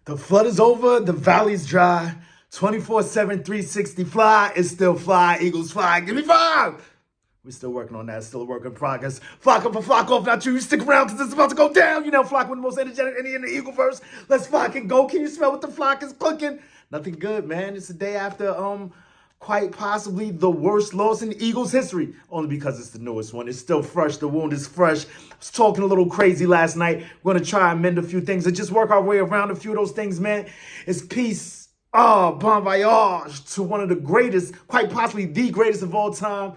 The flood is over, the valley's dry. 24/7, 360 fly. It's still fly. Eagles fly. Give me 5. We're still working on that. Still a work in progress. Flock up and flock off. Not you. Stick around because it's about to go down. You know, flock with the most energetic any in the Eagleverse. Let's flock and go. Can you smell what the flock is cooking? Nothing good, man. It's the day after quite possibly the worst loss in Eagles history. Only because it's the newest one. It's still fresh. The wound is fresh. I was talking a little crazy last night. We're going to try and mend a few things and just work our way around a few of those things, man. It's peace. Bon voyage to one of the greatest, quite possibly the greatest of all time,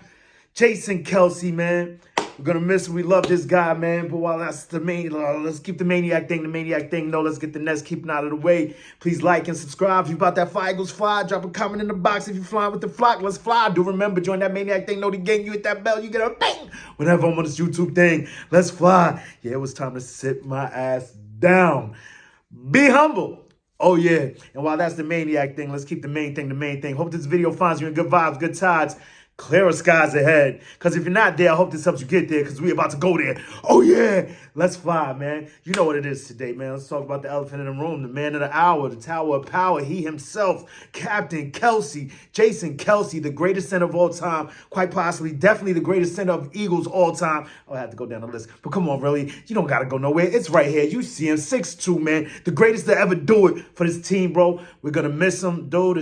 Jason Kelce, man. We're going to miss him. We love this guy, man. But while that's the main, let's keep the maniac thing. No, let's get the Nets keeping out of the way. Please like and subscribe. If you about that fly, Eagles fly. Drop a comment in the box if you're flying with the flock. Let's fly. Do remember, join that maniac thing. Know the gang. You hit that bell. You get a bang. Whenever I'm on this YouTube thing, let's fly. Yeah, it was time to sit my ass down. Be humble. Oh, yeah. And while that's the maniac thing, let's keep the main thing. Hope this video finds you in good vibes, good tides. Clearer skies ahead. Because if you're not there, I hope this helps you get there because we're about to go there. Oh, yeah. Let's fly, man. You know what it is today, man. Let's talk about the elephant in the room, the man of the hour, the tower of power. He himself, Captain Kelce, Jason Kelce, the greatest center of all time. Quite possibly, definitely the greatest center of Eagles all time. Oh, I have to go down the list. But come on, really. You don't got to go nowhere. It's right here. You see him, 6'2", man. The greatest to ever do it for this team, bro. We're going to miss him. Dude,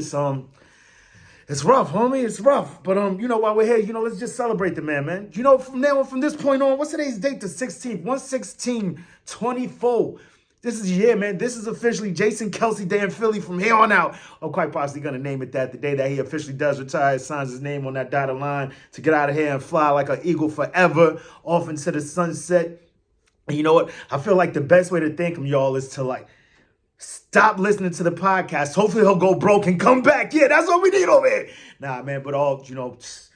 it's rough, homie. It's rough. But, while we're here, let's just celebrate the man. From this point on, what's today's date? The 16th. 1/16/24. This is year, man. This is officially Jason Kelce Day in Philly from here on out. I'm quite possibly going to name it that. The day that he officially does retire, signs his name on that dotted line to get out of here and fly like an eagle forever off into the sunset. And you know what? I feel like the best way to thank him, y'all, is to, stop listening to the podcast. Hopefully he'll go broke and come back. Yeah, that's what we need over here. Nah, man, but all jokes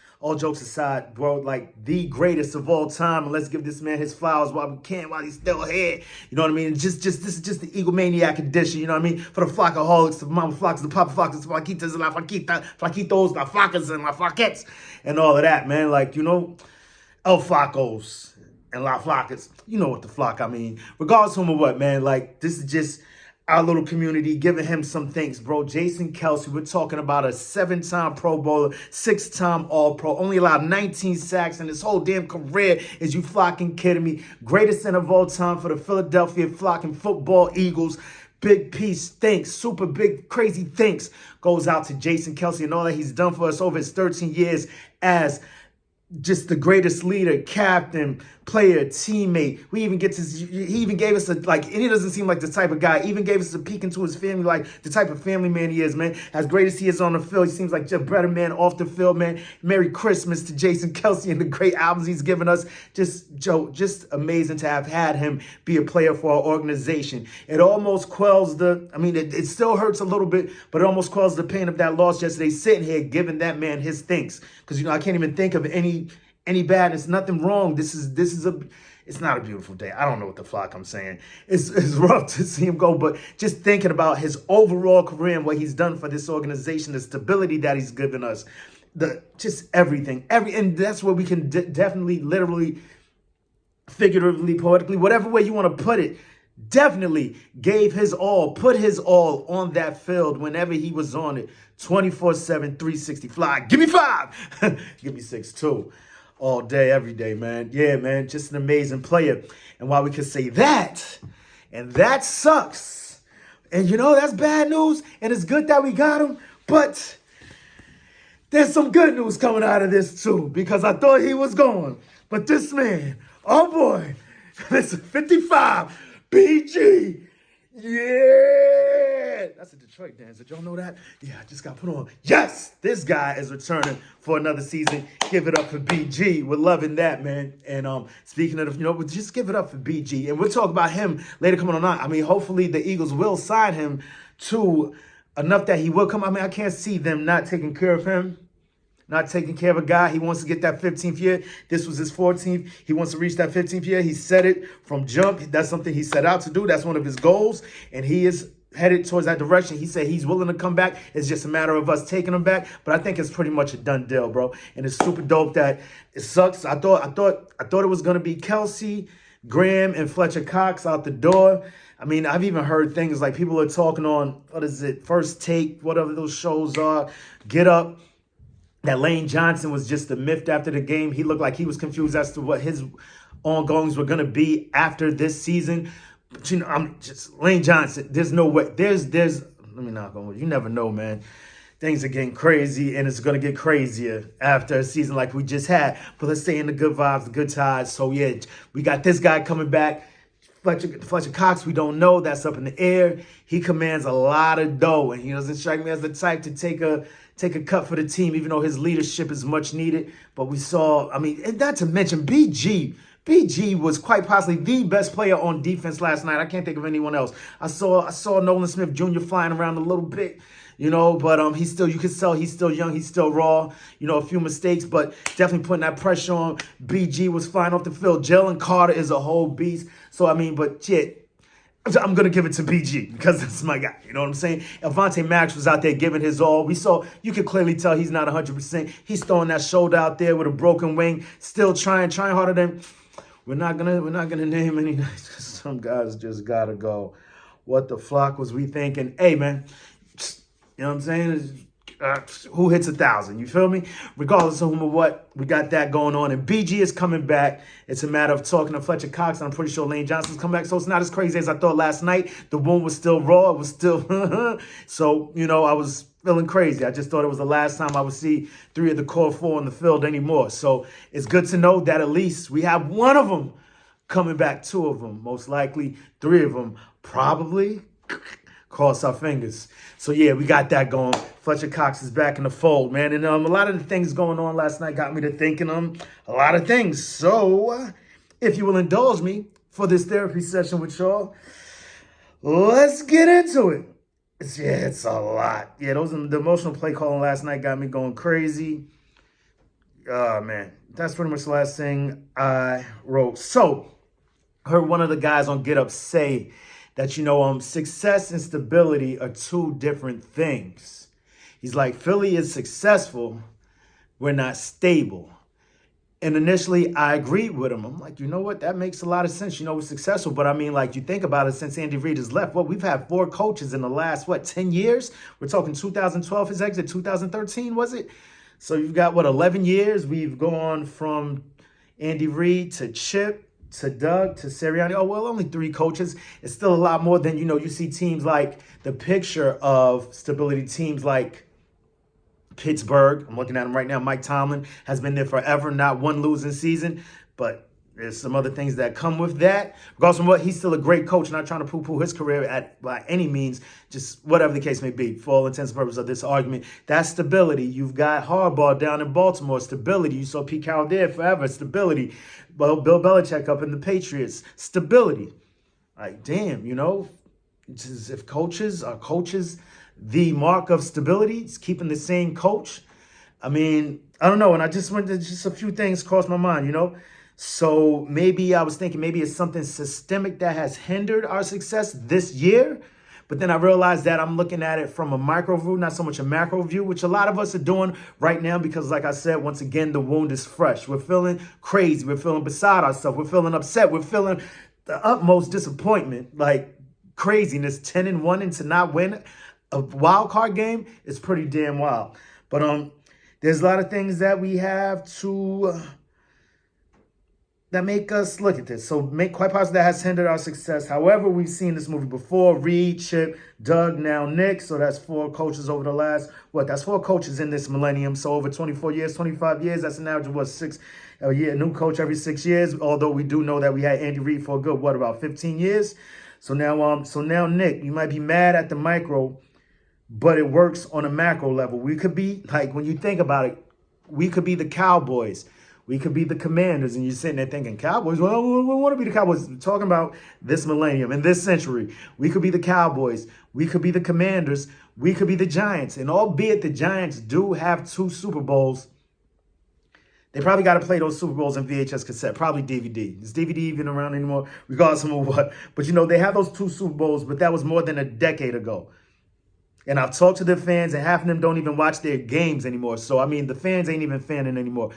aside, bro, the greatest of all time. And let's give this man his flowers while we can, while he's still here. You know what I mean? This is just the Eagle Maniac edition, you know what I mean? For the flockaholics, the mama flocks, the papa flocks, the flaquitas, and la flaquita, flaquitos, la flacas, and la flaquettes, and all of that, man. El Flacos and la flacas. You know what the flock I mean. Regardless of what, man, this is just our little community giving him some thanks, bro. Jason Kelce, we're talking about a 7-time Pro Bowler, 6-time All-Pro, only allowed 19 sacks in his whole damn career. Is you flocking kidding me? Greatest center of all time for the Philadelphia flocking football Eagles. Big piece, thanks, super big, crazy thanks goes out to Jason Kelce and all that he's done for us over his 13 years as just the greatest leader, captain, player, teammate. He even gave us and he doesn't seem like the type of guy. He even gave us a peek into his family, the type of family man he is, man. As great as he is on the field, he seems like a better man off the field, man. Merry Christmas to Jason Kelce and the great albums he's given us. Just amazing to have had him be a player for our organization. It almost quells it still hurts a little bit, but it almost quells the pain of that loss yesterday, sitting here giving that man his thanks. Because, I can't even think of any badness, nothing wrong. It's not a beautiful day. I don't know what the flock I'm saying. It's rough to see him go, but just thinking about his overall career and what he's done for this organization, the stability that he's given us, just everything. And that's where we can definitely, literally, figuratively, poetically, whatever way you want to put it, definitely gave his all, put his all on that field whenever he was on it. 24/7, 360 fly. Give me 5. Give me 6 too. All day, every day, man. Yeah, man, just an amazing player. And while we can say that, and that sucks, and that's bad news, and it's good that we got him, but there's some good news coming out of this too, because I thought he was gone. But this man, oh boy, listen, 55, BG. Yeah, that's a Detroit dance. Did y'all know that? Yeah, I just got put on. Yes, this guy is returning for another season. Give it up for BG. We're loving that, man. And speaking of, just give it up for BG. And we'll talk about him later coming on. Hopefully the Eagles will sign him to enough that he will come. I can't see them not taking care of him. Not taking care of a guy. He wants to get that 15th year. This was his 14th. He wants to reach that 15th year. He said it from jump. That's something he set out to do. That's one of his goals. And he is headed towards that direction. He said he's willing to come back. It's just a matter of us taking him back. But I think it's pretty much a done deal, bro. And it's super dope that it sucks. I thought it was going to be Kelce, Graham, and Fletcher Cox out the door. I mean, I've even heard things like people are talking on, what is it, First Take, whatever those shows are, Get Up, that Lane Johnson was just a myth after the game. He looked like he was confused as to what his ongoings were going to be after this season. But, I'm just, Lane Johnson, there's no way. Let me knock on wood. You never know, man. Things are getting crazy, and it's going to get crazier after a season like we just had. But let's stay in the good vibes, the good tides. So, yeah, we got this guy coming back. Fletcher Cox, we don't know. That's up in the air. He commands a lot of dough, and he doesn't strike me as the type to take a cut for the team, even though his leadership is much needed. But we saw, I mean, and not to mention BG. BG was quite possibly the best player on defense last night. I can't think of anyone else. I saw Nolan Smith Jr. flying around a little bit, but he's still, you can tell he's still young, he's still raw, a few mistakes, but definitely putting that pressure on. BG was flying off the field. Jalen Carter is a whole beast. So, I mean, but shit, I'm going to give it to BG because that's my guy. You know what I'm saying? Avonte Max was out there giving his all. You could clearly tell he's not 100%. He's throwing that shoulder out there with a broken wing, still trying harder than. We're not gonna name any names. Some guys just gotta go. What the flock was we thinking? Hey, man, you know what I'm saying? Who hits 1,000? You feel me? Regardless of whom or what, we got that going on. And BG is coming back. It's a matter of talking to Fletcher Cox. And I'm pretty sure Lane Johnson's coming back. So it's not as crazy as I thought last night. The wound was still raw. It was still, so, I was feeling crazy. I just thought it was the last time I would see 3 of the core 4 in the field anymore. So it's good to know that at least we have one of them coming back, 2 of them, most likely 3 of them, probably. Cross our fingers. So, yeah, we got that going. Fletcher Cox is back in the fold, man. And a lot of the things going on last night got me to thinking a lot of things. So, if you will indulge me for this therapy session with y'all, let's get into it. It's a lot. Yeah, the emotional play calling last night got me going crazy. Oh, man. That's pretty much the last thing I wrote. So, heard one of the guys on Get Up say that, success and stability are 2 different things. He's like, Philly is successful. We're not stable. And initially, I agreed with him. I'm like, you know what? That makes a lot of sense. We're successful. But I mean, like, you think about it, since Andy Reid has left, we've had 4 coaches in the last, 10 years? We're talking 2012, his exit, 2013, was it? So you've got, 11 years? We've gone from Andy Reid to Chip, to Doug, to Sirianni. Oh, well, only 3 coaches. It's still a lot more than, you see teams like the picture of stability, teams like Pittsburgh. I'm looking at him right now. Mike Tomlin has been there forever, not one losing season. But there's some other things that come with that. Regardless of what, he's still a great coach. Not trying to poo-poo his career by any means, just whatever the case may be, for all intents and purposes of this argument. That's stability. You've got Harbaugh down in Baltimore. Stability. You saw Pete Carroll there forever. Stability. Well, Bill Belichick up in the Patriots. Stability. Like, damn, if coaches are the mark of stability, it's keeping the same coach. I mean, I don't know. And I just a few things crossed my mind, So maybe I was thinking maybe it's something systemic that has hindered our success this year. But then I realized that I'm looking at it from a micro view, not so much a macro view, which a lot of us are doing right now because, like I said, once again, the wound is fresh. We're feeling crazy. We're feeling beside ourselves. We're feeling upset. We're feeling the utmost disappointment, like craziness. 10-1 and to not win a wild card game is pretty damn wild. But there's a lot of things that we have to that make us look at this. So quite possibly that has hindered our success. However, we've seen this movie before. Reed, Chip, Doug, now Nick. So that's 4 coaches over the last, that's 4 coaches in this millennium. So over 24 years, 25 years, that's an average of 6 a year, a new coach every 6 years. Although we do know that we had Andy Reid for a good, about 15 years. So now Nick, you might be mad at the micro, but it works on a macro level. We could be, like, when you think about it, we could be the Cowboys. We could be the Commanders, and you're sitting there thinking, Cowboys? Well, we want to be the Cowboys. We're talking about this millennium and this century. We could be the Cowboys. We could be the Commanders. We could be the Giants. And albeit the Giants do have 2 Super Bowls, they probably got to play those Super Bowls in VHS cassette, probably DVD. Is DVD even around anymore? Regardless of what. But, they have those 2 Super Bowls, but that was more than a decade ago. And I've talked to their fans, and half of them don't even watch their games anymore. So, I mean, the fans ain't even fanning anymore.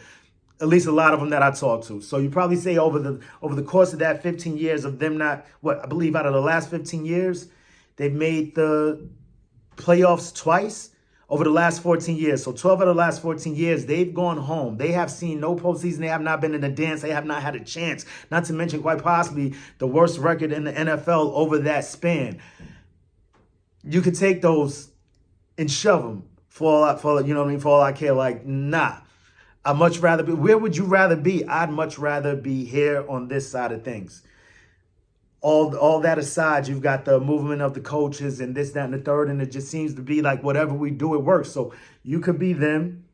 At least a lot of them that I talked to. So you probably say over the course of that 15 years of them not, what, I believe out of the last 15 years, they've made the playoffs twice over the last 14 years. So 12 out of the last 14 years, they've gone home. They have seen no postseason. They have not been in the dance. They have not had a chance. Not to mention, quite possibly, the worst record in the NFL over that span. You could take those and shove them for you know what I mean, for all I care. Like, nah. I'd much rather be, where would you rather be? I'd much rather be here on this side of things. All that aside, you've got the movement of the coaches and this, that, and the third, and it just seems to be like whatever we do, it works. So you could be them,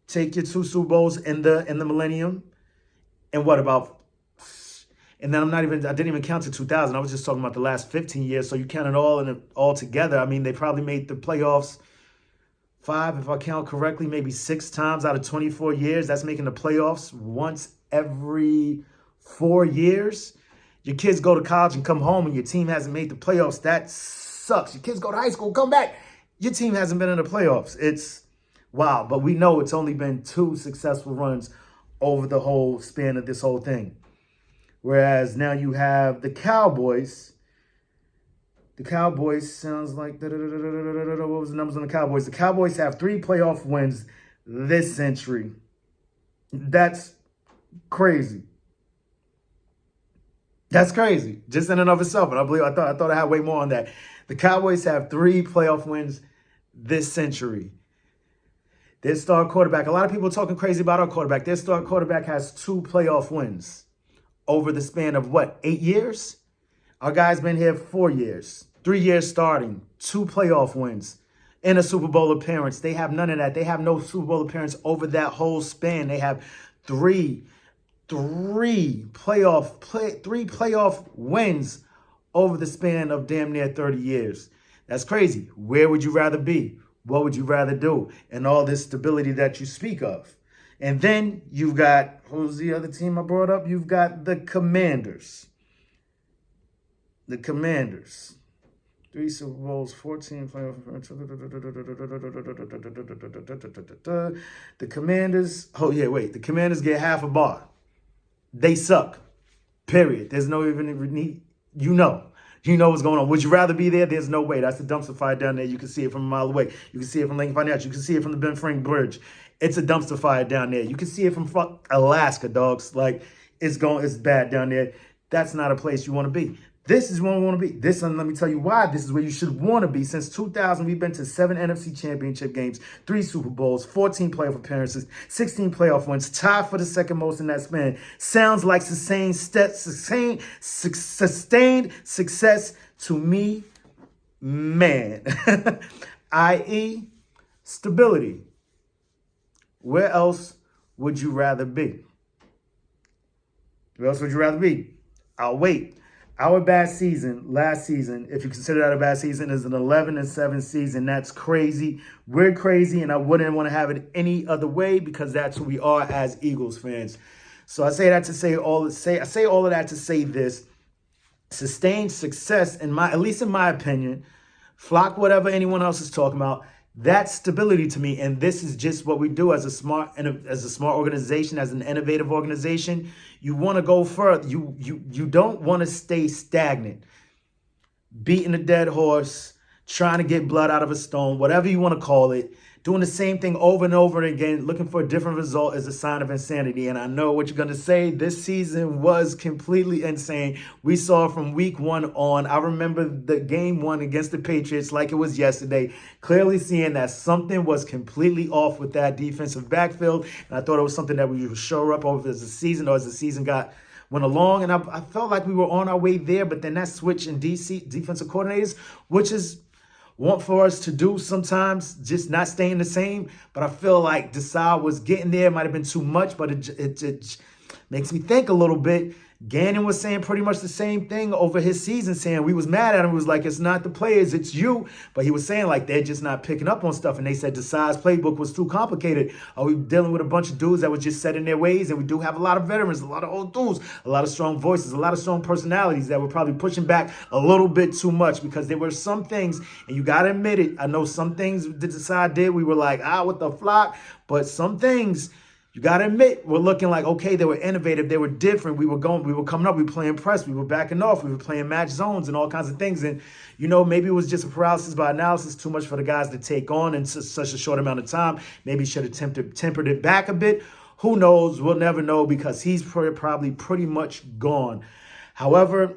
take your 2 Super Bowls in the millennium, and what about, and then I didn't even count to 2000. I was just talking about the last 15 years. So you count it all together. I mean, they probably made the playoffs 5, if I count correctly, maybe 6 times out of 24 years. That's making the playoffs once every 4 years. Your kids go to college and come home and your team hasn't made the playoffs. That sucks. Your kids go to high school, come back. Your team hasn't been in the playoffs. It's wow. But we know it's only been 2 successful runs over the whole span of this whole thing. Whereas now you have the Cowboys. The Cowboys sounds like, what was the numbers on the Cowboys? The Cowboys have 3 playoff wins this century. That's crazy. That's crazy, just in and of itself. And I thought I had way more on that. The Cowboys have 3 playoff wins this century. Their star quarterback, a lot of people are talking crazy about our quarterback. Their star quarterback has 2 playoff wins over the span of, what, 8 years? Our guy's been here 4 years. 3 years starting, 2 playoff wins, and a Super Bowl appearance. They have none of that. They have no Super Bowl appearance over that whole span. They have three playoff wins over the span of damn near 30 years. That's crazy. Where would you rather be? What would you rather do? And all this stability that you speak of. And then you've got, who's the other team I brought up? You've got the Commanders. The Commanders. 3 Super Bowls, 14 playoff. The Commanders. Oh, yeah, wait. The Commanders get half a bar. They suck. Period. There's no even need. You know what's going on. Would you rather be there? There's no way. That's the dumpster fire down there. You can see it from a mile away. You can see it from Lincoln Financial. You can see it from the Ben Franklin Bridge. It's a dumpster fire down there. You can see it from Alaska, dogs. Like, it's bad down there. That's not a place you want to be. This is where we want to be. And let me tell you why this is where you should want to be. Since 2000, we've been to 7 NFC championship games, 3 Super Bowls, 14 playoff appearances, 16 playoff wins, tied for the second most in that span. Sounds like sustained success to me, man. I.e., stability. Where else would you rather be? Where else would you rather be? I'll wait. Our bad season, last season, if you consider that a bad season, is an 11-7 season. That's crazy. We're crazy, and I wouldn't want to have it any other way because that's who we are as Eagles fans. So I say that to say all of that to say this. Sustained success, at least in my opinion, flock whatever anyone else is talking about. That's stability to me, and this is just what we do as a smart organization, as an innovative organization. You want to go further. You don't want to stay stagnant, beating a dead horse, trying to get blood out of a stone, whatever you want to call it. Doing the same thing over and over again, looking for a different result is a sign of insanity. And I know what you're going to say. This season was completely insane. We saw from week 1 on. I remember the game 1 against the Patriots like it was yesterday, clearly seeing that something was completely off with that defensive backfield. And I thought it was something that we would show up over as the season went along. And I felt like we were on our way there. But then that switch in defensive coordinators, which is want for us to do sometimes, just not staying the same. But I feel like Desai was getting there. It might have been too much, but it makes me think a little bit. Gannon was saying pretty much the same thing over his season, saying we was mad at him. He was like, it's not the players, it's you. But he was saying like they're just not picking up on stuff. And they said Desai's playbook was too complicated. Are we dealing with a bunch of dudes that were just set in their ways? And we do have a lot of veterans, a lot of old dudes, a lot of strong voices, a lot of strong personalities that were probably pushing back a little bit too much because there were some things, and you got to admit it, I know some things that Desai did, we were like, what the flock? But some things you got to admit, we're looking like, okay, they were innovative, they were different, we were coming up, we were playing press, we were backing off, we were playing match zones and all kinds of things. And, maybe it was just a paralysis by analysis, too much for the guys to take on in such a short amount of time. Maybe should have tempered it back a bit. Who knows? We'll never know because he's probably pretty much gone. However,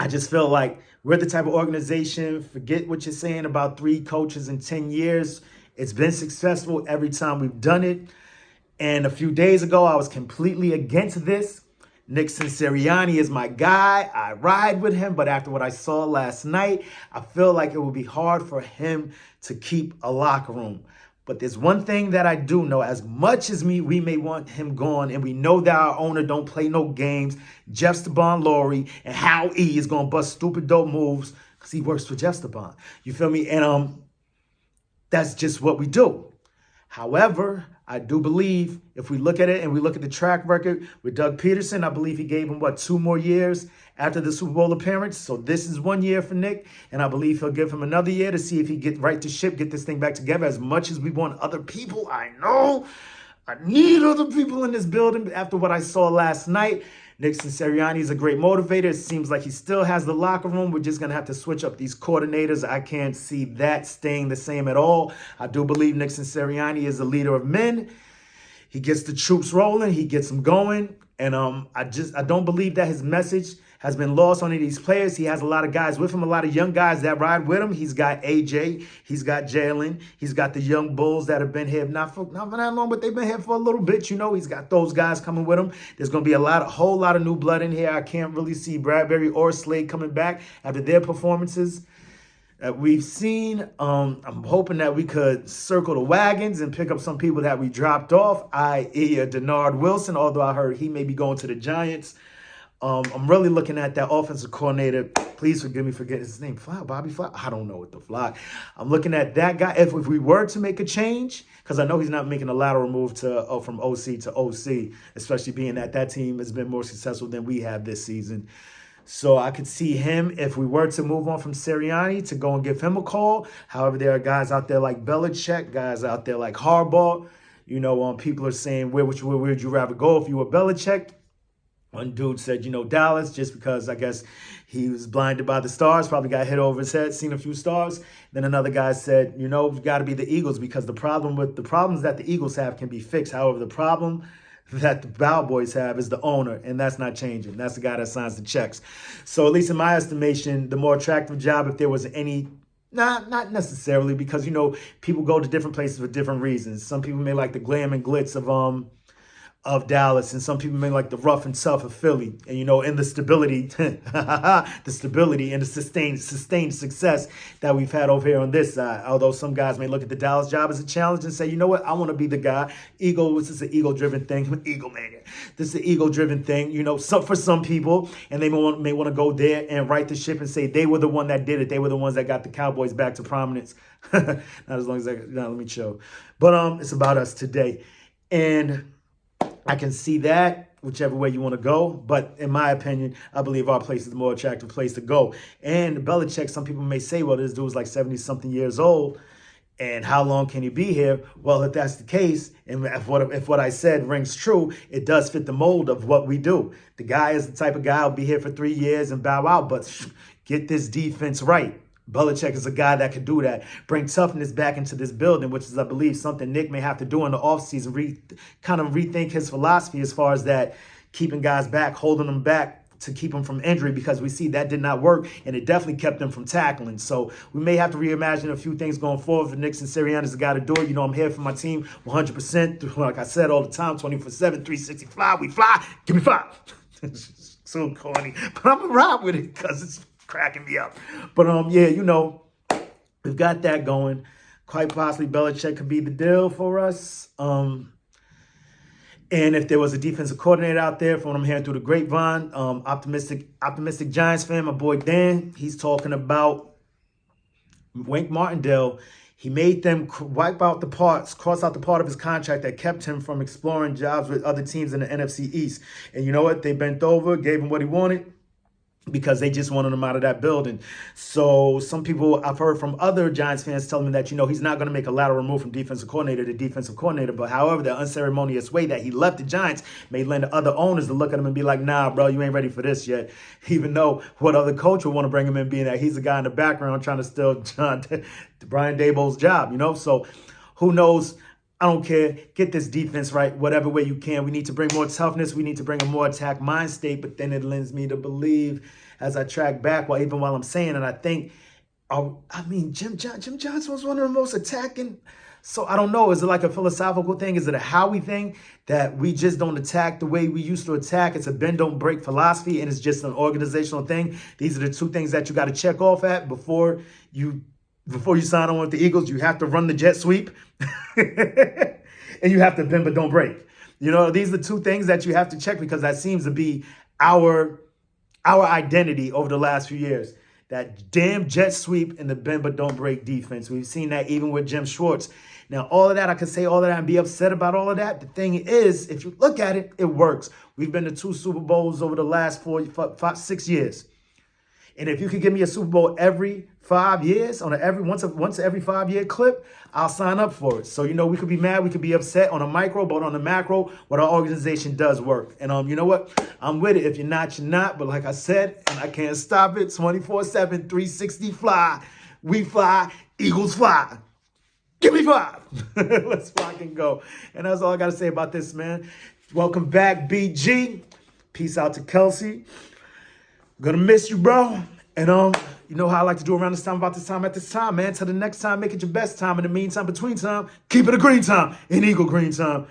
I just feel like we're the type of organization, forget what you're saying about 3 coaches in 10 years. It's been successful every time we've done it. And a few days ago, I was completely against this. Nick Sirianni is my guy. I ride with him. But after what I saw last night, I feel like it will be hard for him to keep a locker room. But there's one thing that I do know, as much as we may want him gone, and we know that our owner don't play no games, Jeff Steban-Laurie, and how E is going to bust stupid dope moves because he works for Jeff Steban. You feel me? And that's just what we do. However, I do believe if we look at it and we look at the track record with Doug Peterson, I believe he gave him, 2 more years after the Super Bowl appearance. So this is 1 year for Nick, and I believe he'll give him another year to see if he get right the ship, get this thing back together. As much as we want other people, I know I need other people in this building after what I saw last night. Nick Sirianni is a great motivator. It seems like he still has the locker room. We're just going to have to switch up these coordinators. I can't see that staying the same at all. I do believe Nick Sirianni is a leader of men. He gets the troops rolling. He gets them going. And I don't believe that his message has been lost on any of these players. He has a lot of guys with him, a lot of young guys that ride with him. He's got AJ, he's got Jalen, he's got the young bulls that have been here not for that long, but they've been here for a little bit. He's got those guys coming with him. There's going to be a whole lot of new blood in here. I can't really see Bradbury or Slade coming back after their performances that we've seen. I'm hoping that we could circle the wagons and pick up some people that we dropped off, i.e. Denard Wilson, although I heard he may be going to the Giants. I'm really looking at that offensive coordinator. Please forgive me for getting his name. Bobby Fly? I don't know what the fly. I'm looking at that guy. If we were to make a change, because I know he's not making a lateral move from OC to OC, especially being that team has been more successful than we have this season. So I could see him, if we were to move on from Sirianni, to go and give him a call. However, there are guys out there like Belichick, guys out there like Harbaugh. People are saying, where would you rather go if you were Belichick? One dude said, Dallas, just because I guess he was blinded by the stars, probably got hit over his head, seen a few stars. Then another guy said, you got to be the Eagles because the problems that the Eagles have can be fixed. However, the problem that the Cowboys have is the owner, and that's not changing. That's the guy that signs the checks. So at least in my estimation, the more attractive job, if there was any, not necessarily, because, people go to different places for different reasons. Some people may like the glam and glitz of Dallas, and some people may like the rough and tough of Philly, and and the stability, the stability and the sustained success that we've had over here on this side. Although some guys may look at the Dallas job as a challenge and say, you know what, I want to be the guy. This is an ego-driven thing. I'm an ego man. This is an ego-driven thing, for some people, and they may want to go there and right the ship and say they were the one that did it. They were the ones that got the Cowboys back to prominence. Not as long as let me chill. But it's about us today, and I can see that whichever way you want to go. But in my opinion, I believe our place is the more attractive place to go. And Belichick, some people may say, well, this dude's like 70-something years old, and how long can he be here? Well, if that's the case, and if what I said rings true, it does fit the mold of what we do. The guy is the type of guy who'll be here for 3 years and bow out, but get this defense right. Belichick is a guy that could do that, bring toughness back into this building, which is, I believe, something Nick may have to do in the offseason, kind of rethink his philosophy as far as that, keeping guys back, holding them back to keep them from injury, because we see that did not work, and it definitely kept them from tackling. So we may have to reimagine a few things going forward. For Nick Sirianni is the guy to do it. I'm here for my team 100%. Like I said all the time, 24/7, 360 fly. We fly. Give me 5. So corny, but I'm going to ride with it because it's cracking me up. But we've got that going. Quite possibly Belichick could be the deal for us. And if there was a defensive coordinator out there, from what I'm hearing through the grapevine, optimistic Giants fan, my boy Dan, he's talking about Wink Martindale. He made them cross out the part of his contract that kept him from exploring jobs with other teams in the NFC East. And you know what? They bent over, gave him what he wanted. because they just wanted him out of that building. So some people, I've heard from other Giants fans telling me that, he's not going to make a lateral move from defensive coordinator to defensive coordinator. But however, the unceremonious way that he left the Giants may lend other owners to look at him and be like, nah, bro, you ain't ready for this yet. Even though what other coach would want to bring him in, being that he's a guy in the background trying to steal Brian Daboll's job, So who knows? I don't care. Get this defense right, whatever way you can. We need to bring more toughness. We need to bring a more attack mind state. But then it lends me to believe, as I track back, even while I'm saying it, I think, Jim Johnson was one of the most attacking. So I don't know. Is it like a philosophical thing? Is it a Howie thing that we just don't attack the way we used to attack? It's a bend, don't break philosophy, and it's just an organizational thing. These are the two things that you got to check off at before you sign on with the Eagles. You have to run the jet sweep and you have to bend but don't break. These are the two things that you have to check, because that seems to be our identity over the last few years. That damn jet sweep and the bend but don't break defense. We've seen that even with Jim Schwartz. Now, all of that, I could say all of that and be upset about all of that. The thing is, if you look at it, it works. We've been to 2 Super Bowls over the last 6 years. And if you could give me a Super Bowl every 5 years, on once every 5 year clip, I'll sign up for it. So, we could be mad, we could be upset on a micro, but on the macro, what our organization does work. And you know what? I'm with it. If you're not, you're not. But like I said, and I can't stop it, 24/7, 360 fly. We fly, Eagles fly. Give me 5. Let's fucking go. And that's all I got to say about this, man. Welcome back, BG. Peace out to Kelce. Gonna miss you, bro. And you know how I like to do around this time, about this time, at this time, man. Till the next time, make it your best time. In the meantime, between time, keep it a green time. An Eagle green time.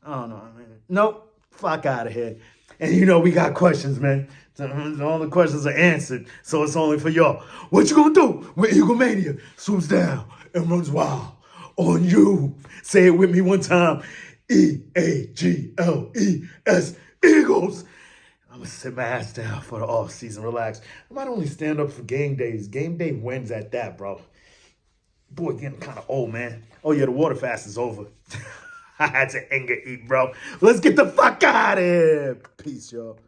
I don't know, man. Nope. Fuck out of here. And we got questions, man. All the questions are answered. So it's only for y'all. What you gonna do when Eagle Mania swoops down and runs wild on you? Say it with me one time. EAGLES. Eagles. I'm going to sit my ass down for the off season, relax. I might only stand up for game days. Game day wins at that, bro. Boy, getting kind of old, man. Oh, yeah, the water fast is over. I had to anger eat, bro. Let's get the fuck out of here. Peace, y'all.